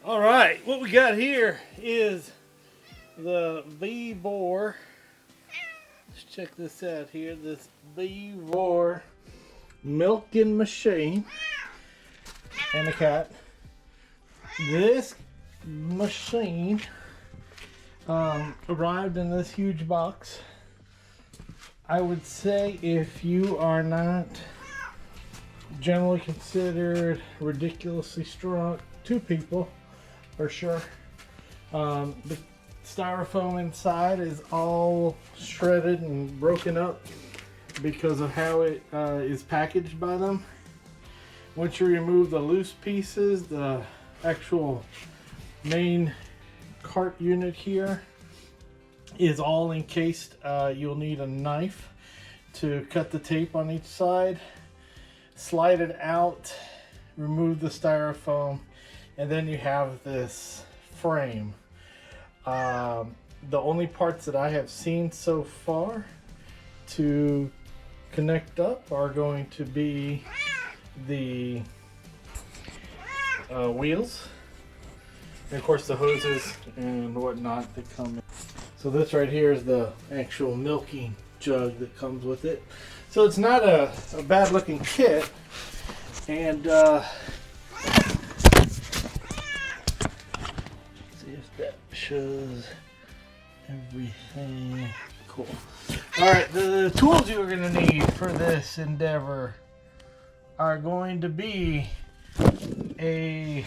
All right, what we got here is the Vevor. Let's check this out here. This Vevor milking machine and a cat. This machine arrived in this huge box. I would say if you are not generally considered ridiculously strong, 2 people for sure. The styrofoam inside is all shredded and broken up because of how it is packaged by them. Once you remove the loose pieces, the actual main cart unit here is all encased. You'll need a knife to cut the tape on each side, slide it out, remove the styrofoam, and then you have this frame. The only parts that I have seen so far to connect up are going to be the wheels, and of course the hoses and whatnot that come in. So this right here is the actual milking jug that comes with it. So it's not a bad looking kit, and see if that shows everything. Cool. Alright, the tools you're going to need for this endeavor are going to be a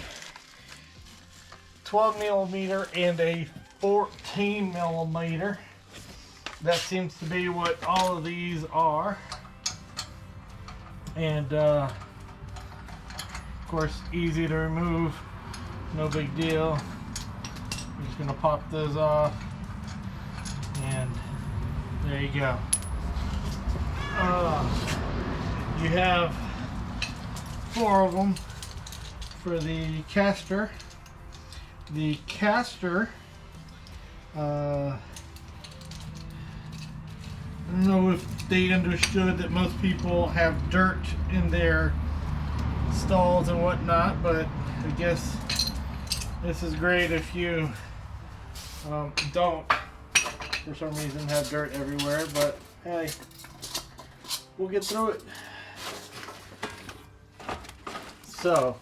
12 millimeter and a 14 millimeter. That seems to be what all of these are. And of course, easy to remove, no big deal. I'm just gonna pop those off, and there you go. You have 4 of them for the caster. The caster, I don't know if they understood that most people have dirt in their stalls and whatnot, but I guess this is great if you don't, for some reason, have dirt everywhere. But hey, we'll get through it. So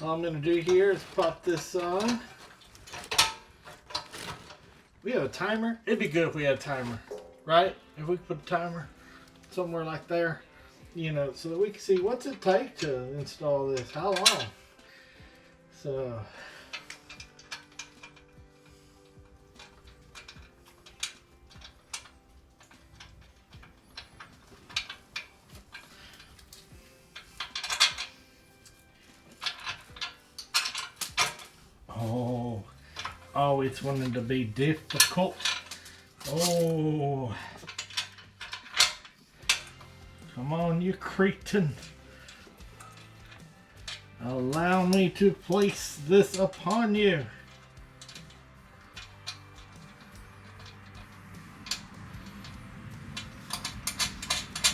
all I'm going to do here is pop this on. We have a timer. It'd be good if we had a timer, right? If we could put a timer somewhere like there, you know, so that we can see what's it take to install this, how long. So oh, it's wanting to be difficult. Oh, come on, you cretin. Allow me to place this upon you.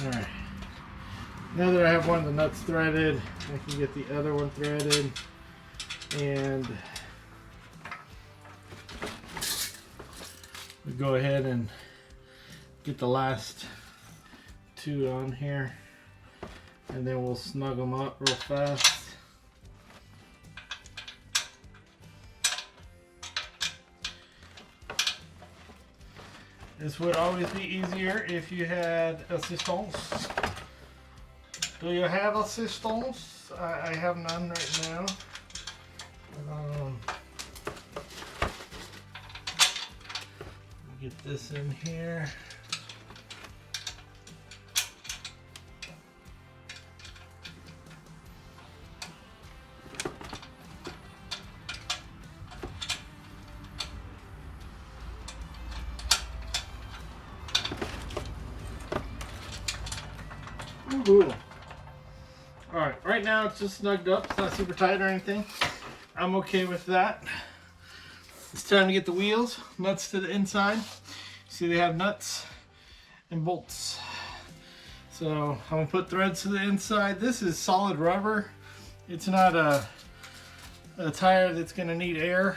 Alright. Now that I have one of the nuts threaded, I can get the other one threaded. And we go ahead and get the last 2 on here, and then we'll snug them up real fast. This would always be easier if you had assistance. Do you have assistance? I have none right now. Get this in here. Ooh. Alright, right now it's just snugged up. It's not super tight or anything. I'm okay with that. It's time to get the wheels, nuts to the inside. See, they have nuts and bolts. So I'm gonna put threads to the inside. This is solid rubber. It's not a a tire that's going to need air.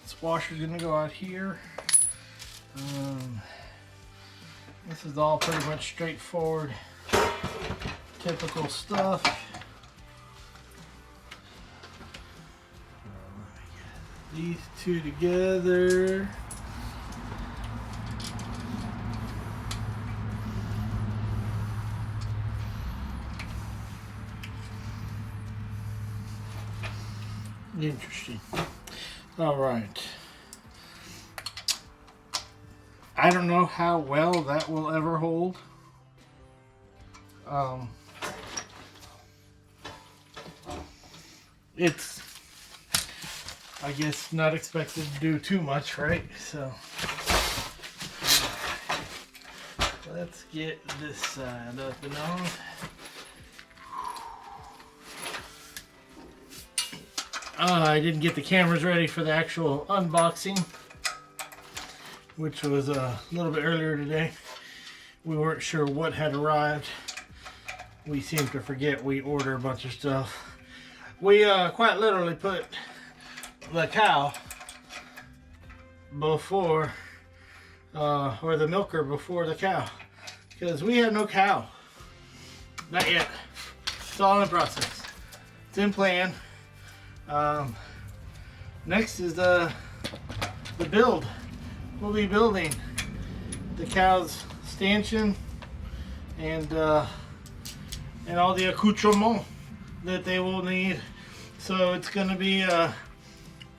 This washer's going to go out here. This is all pretty much straightforward, typical stuff. These two together. Interesting. All right. I don't know how well that will ever hold. It's, I guess, not expected to do too much, right? So let's get this side up and on. I didn't get the cameras ready for the actual unboxing, which was a little bit earlier today. We weren't sure what had arrived. We seem to forget we order a bunch of stuff. We quite literally put the cow before, or the milker before the cow, because we have no cow. Not yet. It's all in process. It's in plan. Next is the build. We'll be building the cow's stanchion and all the accoutrements that they will need. So it's going to be a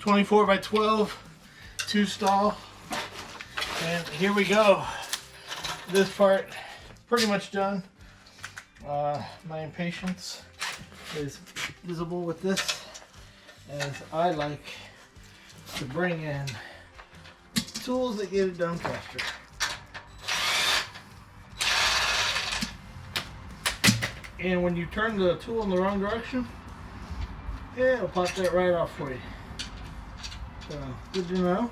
24 by 12 2 stall, and here we go. This part pretty much done. My impatience is visible with this, as I like to bring in tools that get it done faster. And when you turn the tool in the wrong direction, yeah, it'll pop that right off for you. So, good to know.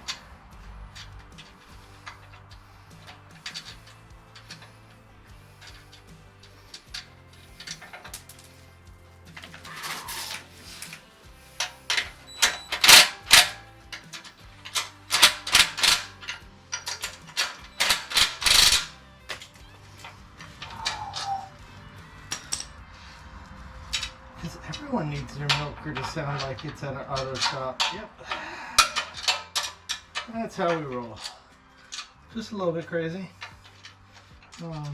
Because everyone needs their milker to sound like it's at an auto shop. Yep. That's how we roll. Just a little bit crazy. We'll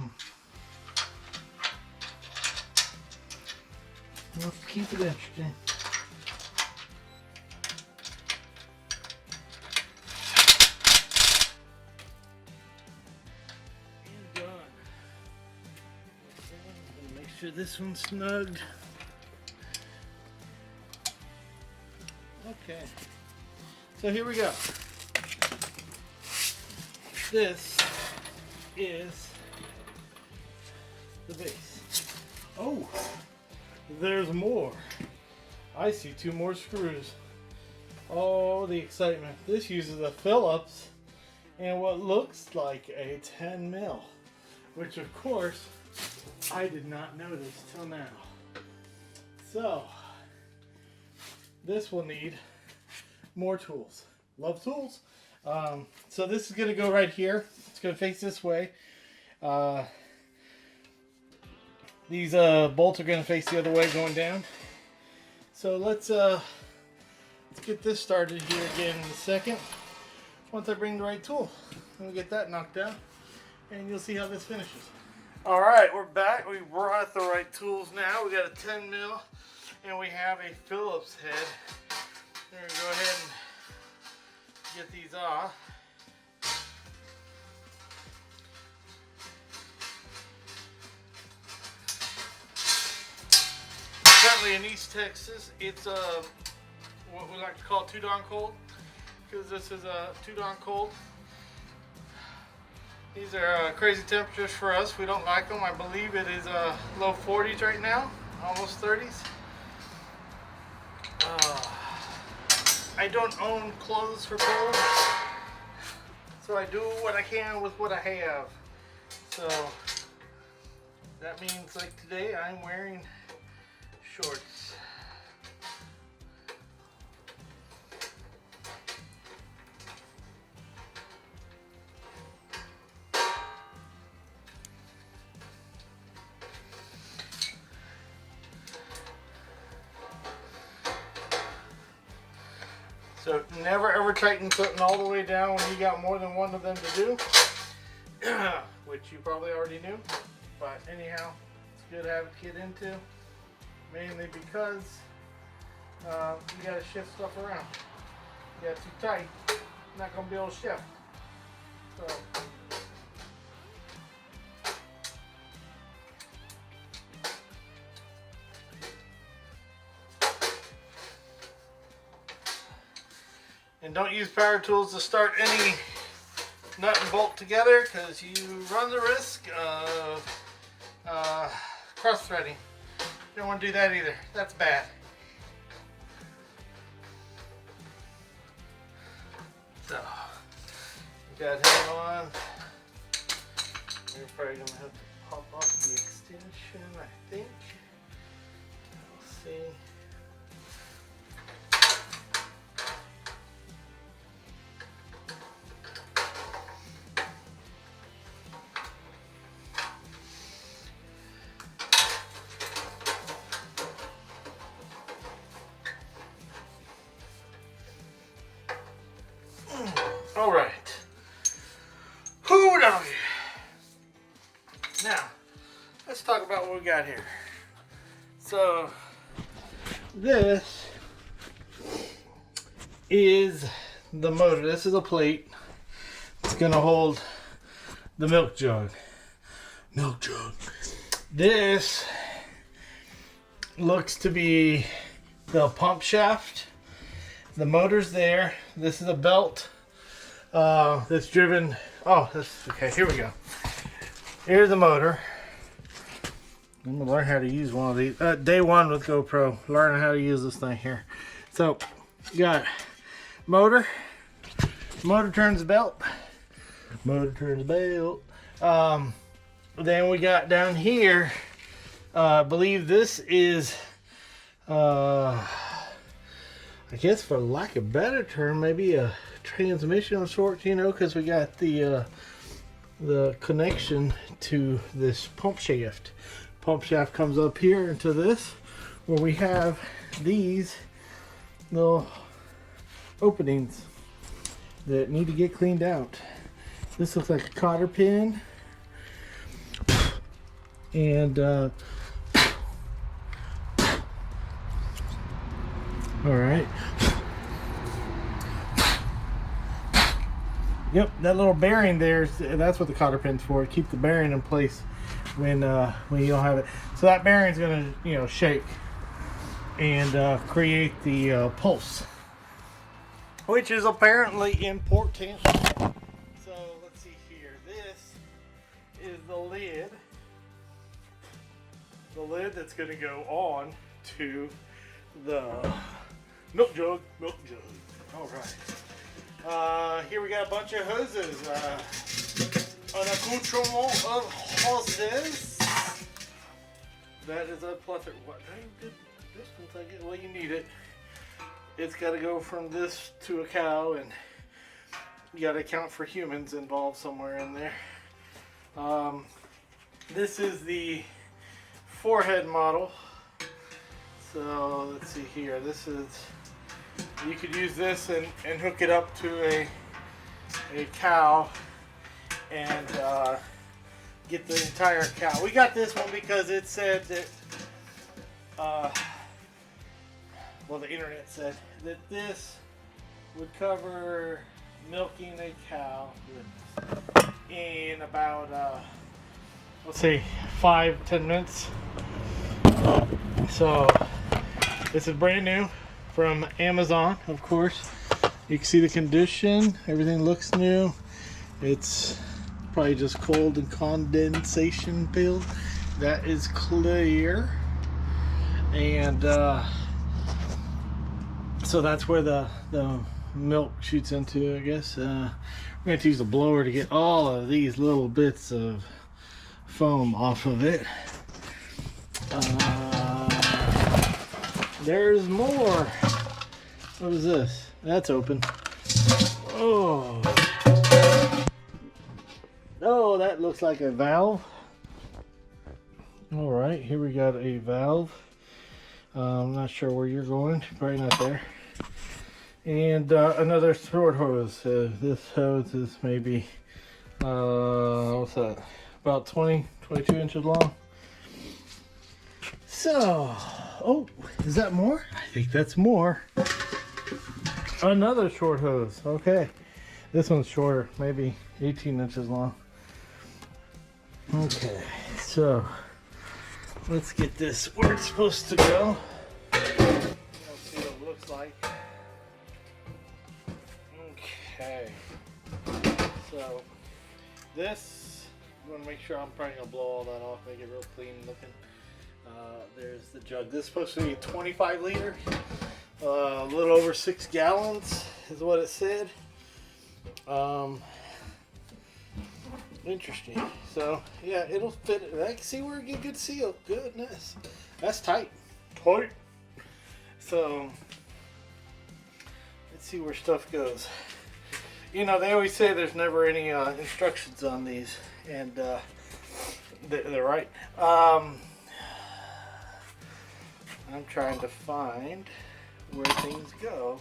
keep it interesting. And done. Make sure this one's snugged. Okay, so here we go. This is the base. Oh, there's more. I see 2 more screws. Oh, the excitement. This uses a Phillips and what looks like a 10 mil, which of course I did not notice till now. So this will need more tools. Love tools. So this is going to go right here. It's going to face this way. These bolts are going to face the other way going down. So let's get this started here again in a second. Once I bring the right tool, we'll get that knocked out, and you'll see how this finishes. All right, we're back. We brought the right tools now. We got a 10 mil. And we have a Phillips head. We're going to go ahead and get these off. Currently in East Texas, it's what we like to call too darn cold, because this is too darn cold. These are crazy temperatures for us. We don't like them. I believe it is low 40s right now, almost 30s. I don't own clothes for cold, so I do what I can with what I have. So that means, like today, I'm wearing shorts. So never ever tighten something all the way down when you got more than one of them to do, which you probably already knew. But anyhow, it's good to have a kid into, mainly because you got to shift stuff around. You got too tight, you're not going to be able to shift. So. And don't use power tools to start any nut and bolt together, because you run the risk of cross-threading. You don't want to do that either. That's bad. So, you got him on. You're probably going to have to pop off the extension, I think. We'll see. All right. Who doggy. Now, let's talk about what we got here. So, this is the motor. This is a plate. It's gonna hold the milk jug. Milk jug. This looks to be the pump shaft. The motor's there. This is a belt that's driven. Oh, that's okay. Here we go. Here's the motor. I'm gonna learn how to use one of these. Day one with GoPro, learning how to use this thing here. So, you got motor. Motor turns the belt. Motor turns the belt. Then we got down here. I believe this is. I guess, for lack of a better term, maybe a transmission of sorts, you know, because we got the connection to this pump shaft. Pump shaft comes up here into this, where we have these little openings that need to get cleaned out. This looks like a cotter pin, and all right. Yep, that little bearing there, that's what the cotter pin's for. Keep the bearing in place when you don't have it. So that bearing's gonna, you know, shake and create the pulse, which is apparently important. So let's see here. This is the lid. The lid that's gonna go on to the milk jug. All right. Here we got a bunch of hoses. An accoutrement of hoses. That is a plethora. What distance I get? Well, you need it. It's got to go from this to a cow, and you got to account for humans involved somewhere in there. This is the forehead model. So let's see here. This is. You could use this and hook it up to a cow and get the entire cow. We got this one because it said that, well, the internet said that this would cover milking a cow in about, let's say, 5-10 minutes. So this is brand new. From Amazon, of course. You can see the condition. Everything looks new. It's probably just cold and condensation filled. That is clear. And so that's where the milk shoots into, I guess. We're going to have to use a blower to get all of these little bits of foam off of it. There's more. What is this? That's open. Oh. Oh, that looks like a valve. All right, here we got a valve. I'm not sure where you're going. Probably not there. And another short hose. This hose is maybe, what's that? About 22 inches long. So, oh, is that more? I think that's more. Another short hose. Okay. This one's shorter, maybe 18 inches long. Okay, so let's get this where it's supposed to go. Let's see what it looks like. Okay, so this, I'm going to make sure, I'm probably going to blow all that off, make it real clean looking. There's the jug. This is supposed to be 25 liters, a little over 6 gallons is what it said. Interesting. So yeah, it'll fit. I can see where it get good seal. Goodness, that's tight. Tight. So let's see where stuff goes. You know, they always say there's never any instructions on these, and they're right. I'm trying to find where things go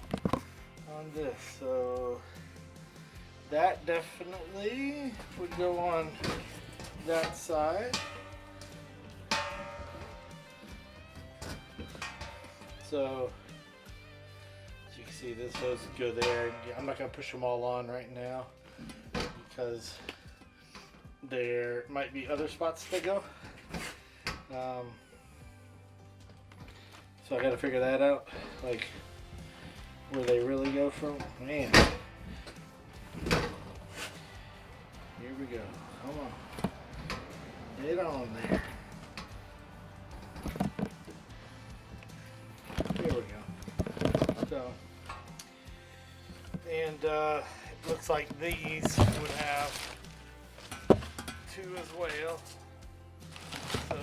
on this. So that definitely would go on that side. So as you can see, this hose go there. I'm not going to push them all on right now because there might be other spots to go. So I got to figure that out, like where they really go from. Man. Here we go. Come on. Get on there. Here we go. So, and it looks like these would have 2 as well. So,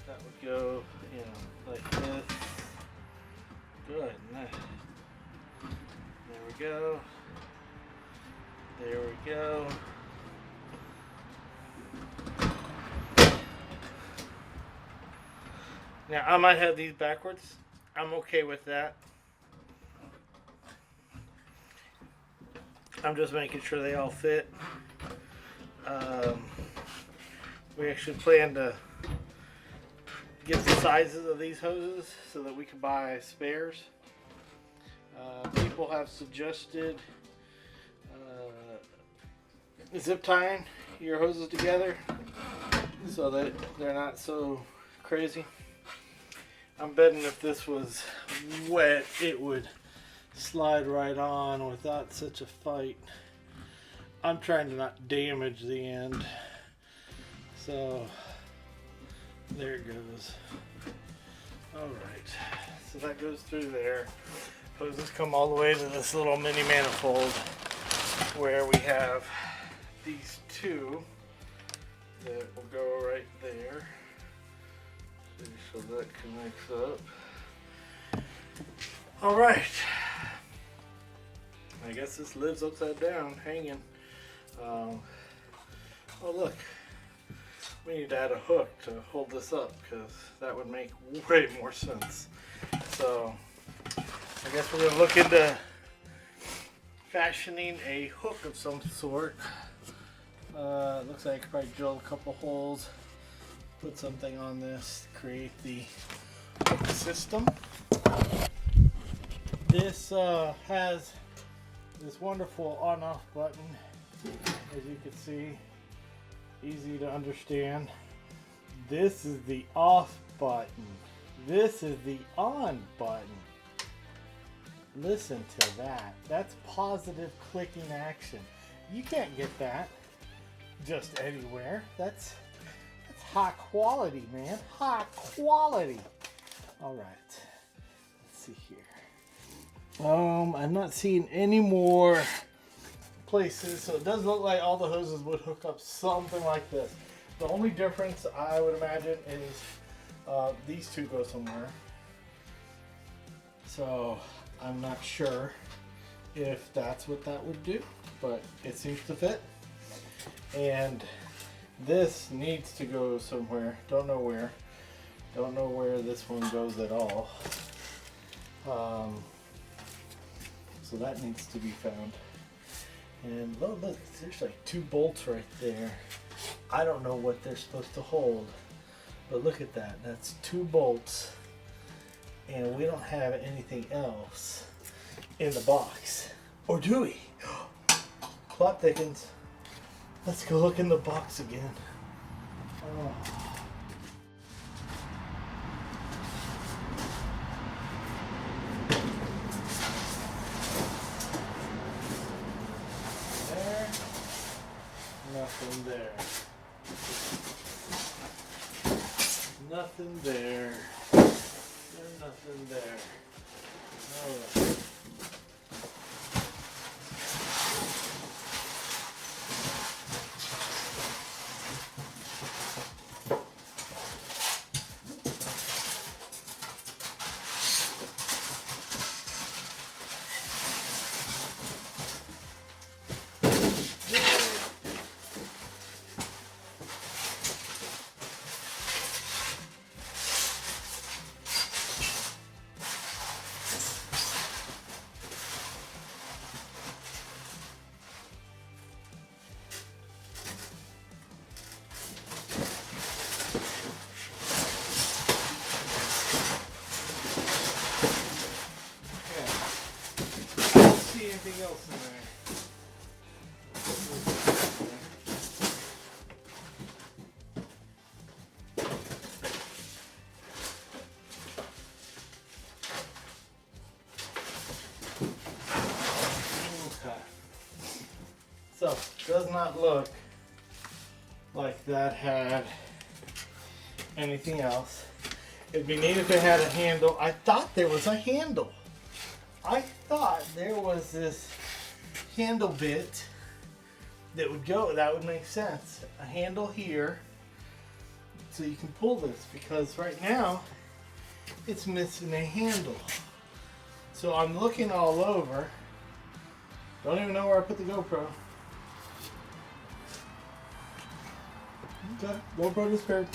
that would go, you know, like this. Goodness. There we go. There we go. Now I might have these backwards. I'm okay with that. I'm just making sure they all fit. We actually plan to get the sizes of these hoses so that we can buy spares. People have suggested zip tying your hoses together so that they're not so crazy. I'm betting if this was wet, it would slide right on without such a fight. I'm trying to not damage the end. So there it goes. Alright, so that goes through there. Hoses come all the way to this little mini manifold where we have these 2 that will go right there. So that connects up. Alright. I guess this lives upside down, hanging. Oh look. We need to add a hook to hold this up because that would make way more sense. So I guess we're going to look into fashioning a hook of some sort. Looks like I could probably drill a couple holes, put something on this to create the hook system. This has this wonderful on-off button, as you can see. Easy to understand. This is the off button. This is the on button. Listen to that. That's positive clicking action. You can't get that just anywhere. That's high quality, man. High quality. All right. Let's see here. I'm not seeing any more places, so it does look like all the hoses would hook up something like this. The only difference I would imagine is these 2 go somewhere. So I'm not sure if that's what that would do, but it seems to fit. And This needs to go somewhere. Don't know where. Don't know where this one goes at all. So that needs to be found. And look, there's like 2 bolts right there. I don't know what they're supposed to hold, but look at that. That's 2 bolts, and we don't have anything else in the box. Or do we? Plot thickens. Let's go look in the box again. Oh. Nothing there. Nothing there. There's nothing there. All right. Anything else in there? Okay. So, does not look like that had anything else. It'd be neat if it had a handle. I thought there was a handle. I thought there was this handle bit that would go, that would make sense. A handle here, so you can pull this, because right now it's missing a handle. So I'm looking all over. Don't even know where I put the GoPro. Okay, GoPro disappeared.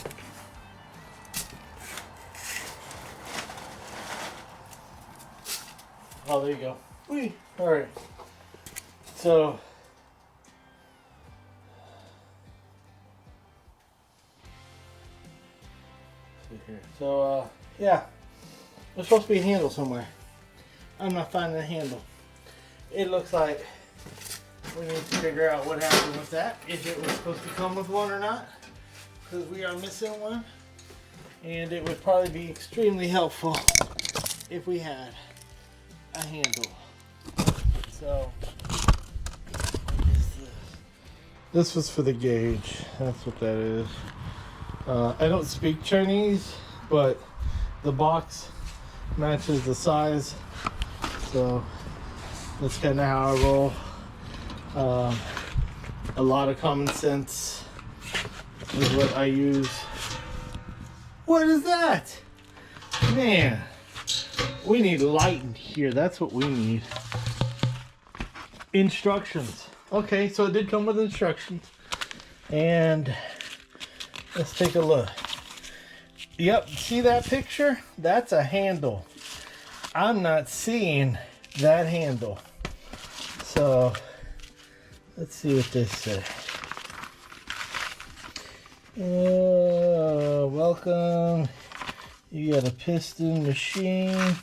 Oh, there you go. Whee! Alright. So, see here. So, yeah. There's supposed to be a handle somewhere. I'm not finding a handle. It looks like we need to figure out what happened with that. If it was supposed to come with one or not. Because we are missing one. And it would probably be extremely helpful if we had a handle. So this was for the gauge. That's what that is. I don't speak Chinese, but the box matches the size, so that's kind of how I roll. A lot of common sense is what I use. What is that? Man, we need light in here. That's what we need. Instructions. Okay, so it did come with instructions. And let's take a look. Yep, see that picture? That's a handle. I'm not seeing that handle. So let's see what this says. Welcome. You got a piston machine.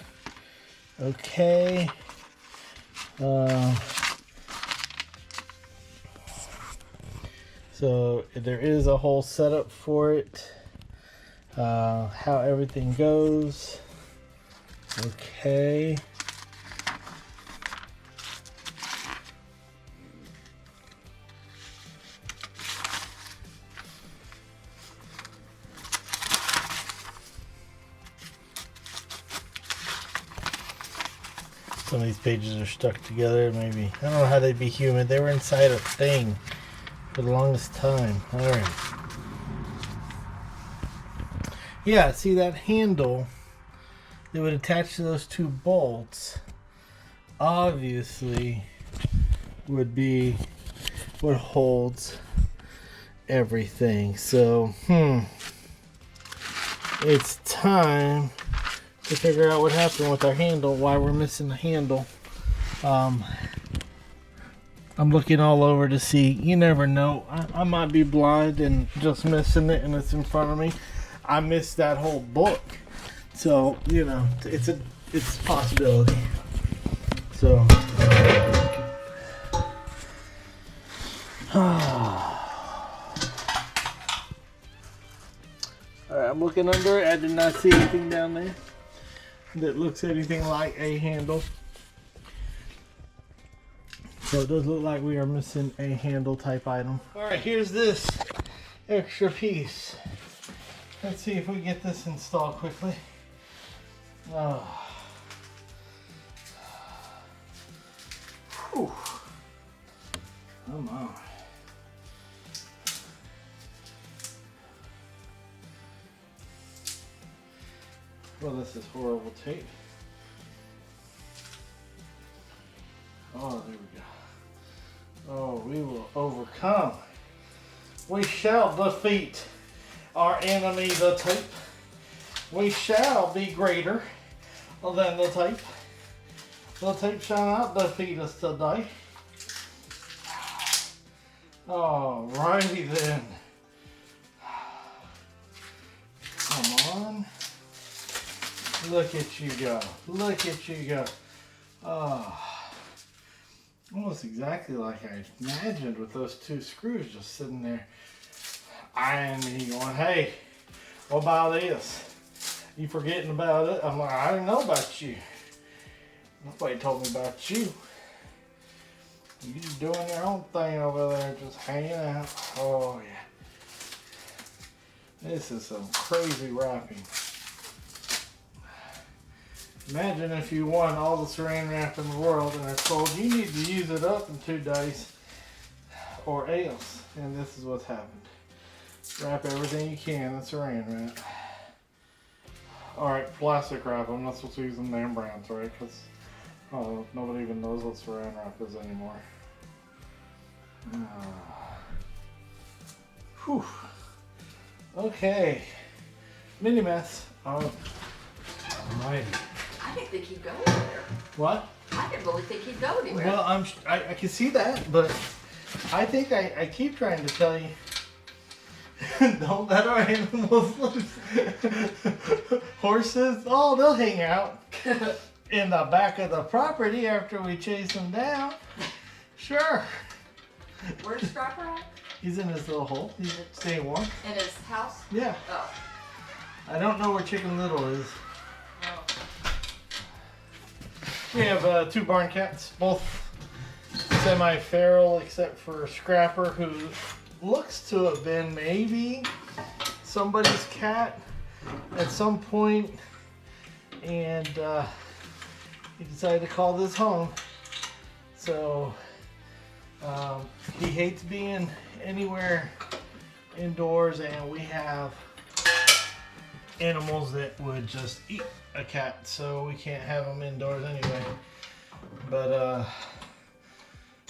Okay. So there is a whole setup for it. How everything goes. Okay. Some of these pages are stuck together, maybe. I don't know how they'd be human. They were inside a thing for the longest time. Alright. Yeah, see that handle that would attach to those 2 bolts obviously would be what holds everything. So, it's time to figure out what happened with our handle, why we're missing the handle. I'm looking all over to see. You never know. I might be blind and just missing it, and it's in front of me. I missed that whole book. So, you know, it's a possibility. So, alright, I'm looking under it. I did not see anything down there that looks anything like a handle. So it does look like we are missing a handle type item. Alright, here's this extra piece. Let's see if we get this installed quickly. Oh. Whew. Come on. Well, this is horrible tape. Oh, there we go. Oh, we will overcome. We shall defeat our enemy, the tape. We shall be greater than the tape. The tape shall not defeat us today. Alrighty then. Come on. Look at you go. Look at you go. Oh. Almost exactly like I imagined with those two screws just sitting there eyeing me going, hey, what about this? You forgetting about it? I'm like, I didn't know about you. Nobody told me about you. You just doing your own thing over there, just hanging out. Oh yeah. This is some crazy wrapping. Imagine if you won all the saran wrap in the world and they're told you need to use it up in 2 days or else. And this is what's happened. Wrap everything you can in saran wrap. Alright, plastic wrap. I'm not supposed to use them damn brands, right? Because nobody even knows what saran wrap is anymore. Whew. Okay. Mini mess. Alrighty. I didn't think he'd go anywhere. What? I didn't really think he'd go anywhere. Well, I can see that, but I think I keep trying to tell you, don't let our animals loose. Horses, oh, they'll hang out in the back of the property after we chase them down. Sure. Where's Scrapper at? He's in his little hole. He's staying warm. In his house? Yeah. Oh. I don't know where Chicken Little is. Oh. We have 2 barn cats, both semi-feral except for Scrapper, who looks to have been maybe somebody's cat at some point, and he decided to call this home. So he hates being anywhere indoors, and we have animals that would just eat a cat, so we can't have them indoors anyway. But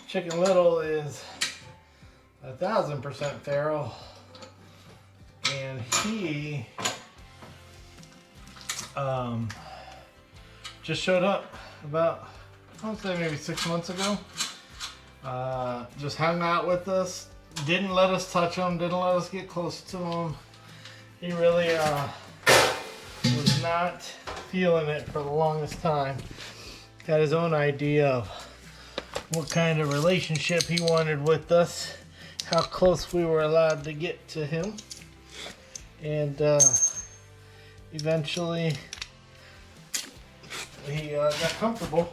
Chicken Little is 1000% feral, and he just showed up about, I would say maybe 6 months ago. Just hung out with us, didn't let us touch him, didn't let us get close to him. He really was not feeling it for the longest time. Got his own idea of what kind of relationship he wanted with us, how close we were allowed to get to him, and eventually he got comfortable.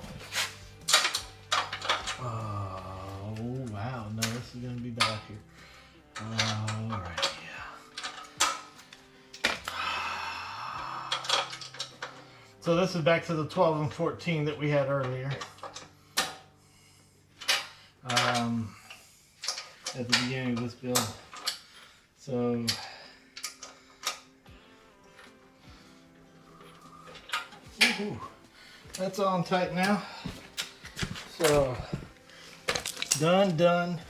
Oh wow, no, this is gonna be bad here. All right. So this is back to the 12 and 14 that we had earlier. At the beginning of this build. So that's on tight now. So done.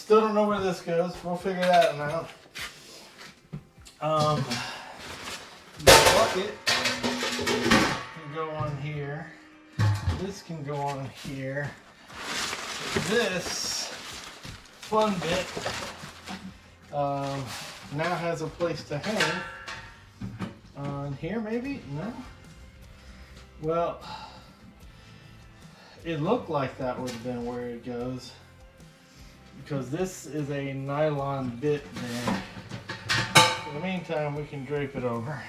Still don't know where this goes. We'll figure that one out. The bucket can go on here. This can go on here. This fun bit now has a place to hang. On here, maybe? No? Well, it looked like that would have been where it goes, because this is a nylon bit there. In the meantime, we can drape it over.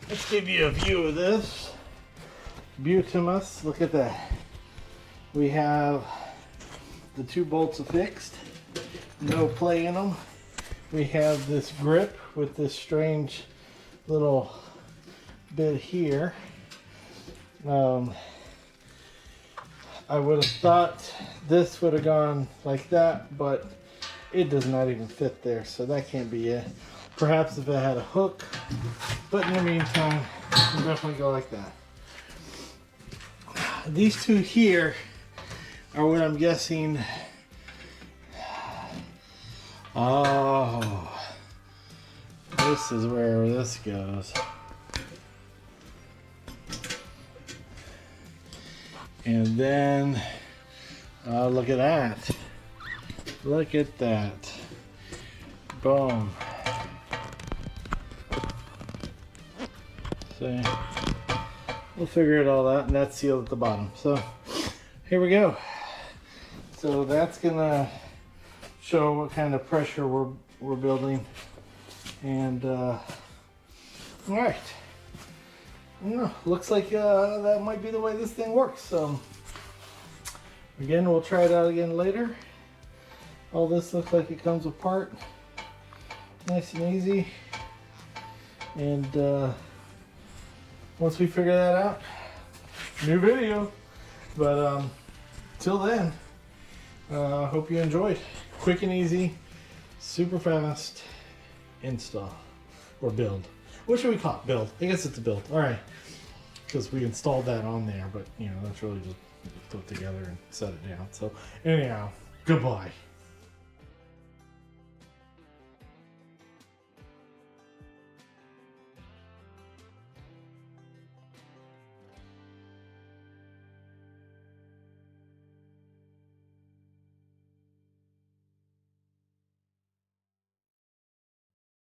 Let's give you a view of this. Beautimus, look at that. We have the 2 bolts affixed, no play in them. We have this grip with this strange little bit here. I would have thought this would have gone like that, but it does not even fit there, so that can't be it. Perhaps if it had a hook, but in the meantime, we'll definitely go like that. These 2 here are what I'm guessing. Oh, this is where this goes. And then, look at that. Look at that. Boom. See? We'll figure it all out, and that's sealed at the bottom. So, here we go. So that's gonna show what kind of pressure we're building. And, all right. Yeah, looks like that might be the way this thing works. So again, we'll try it out again later. All this looks like it comes apart nice and easy. And once we figure that out, new video. But till then, hope you enjoyed. Quick and easy, super fast install or build. What should we call it? Build. I guess it's a build. All right. Because we installed that on there, but you know, that's really just put together and set it down. So anyhow, goodbye.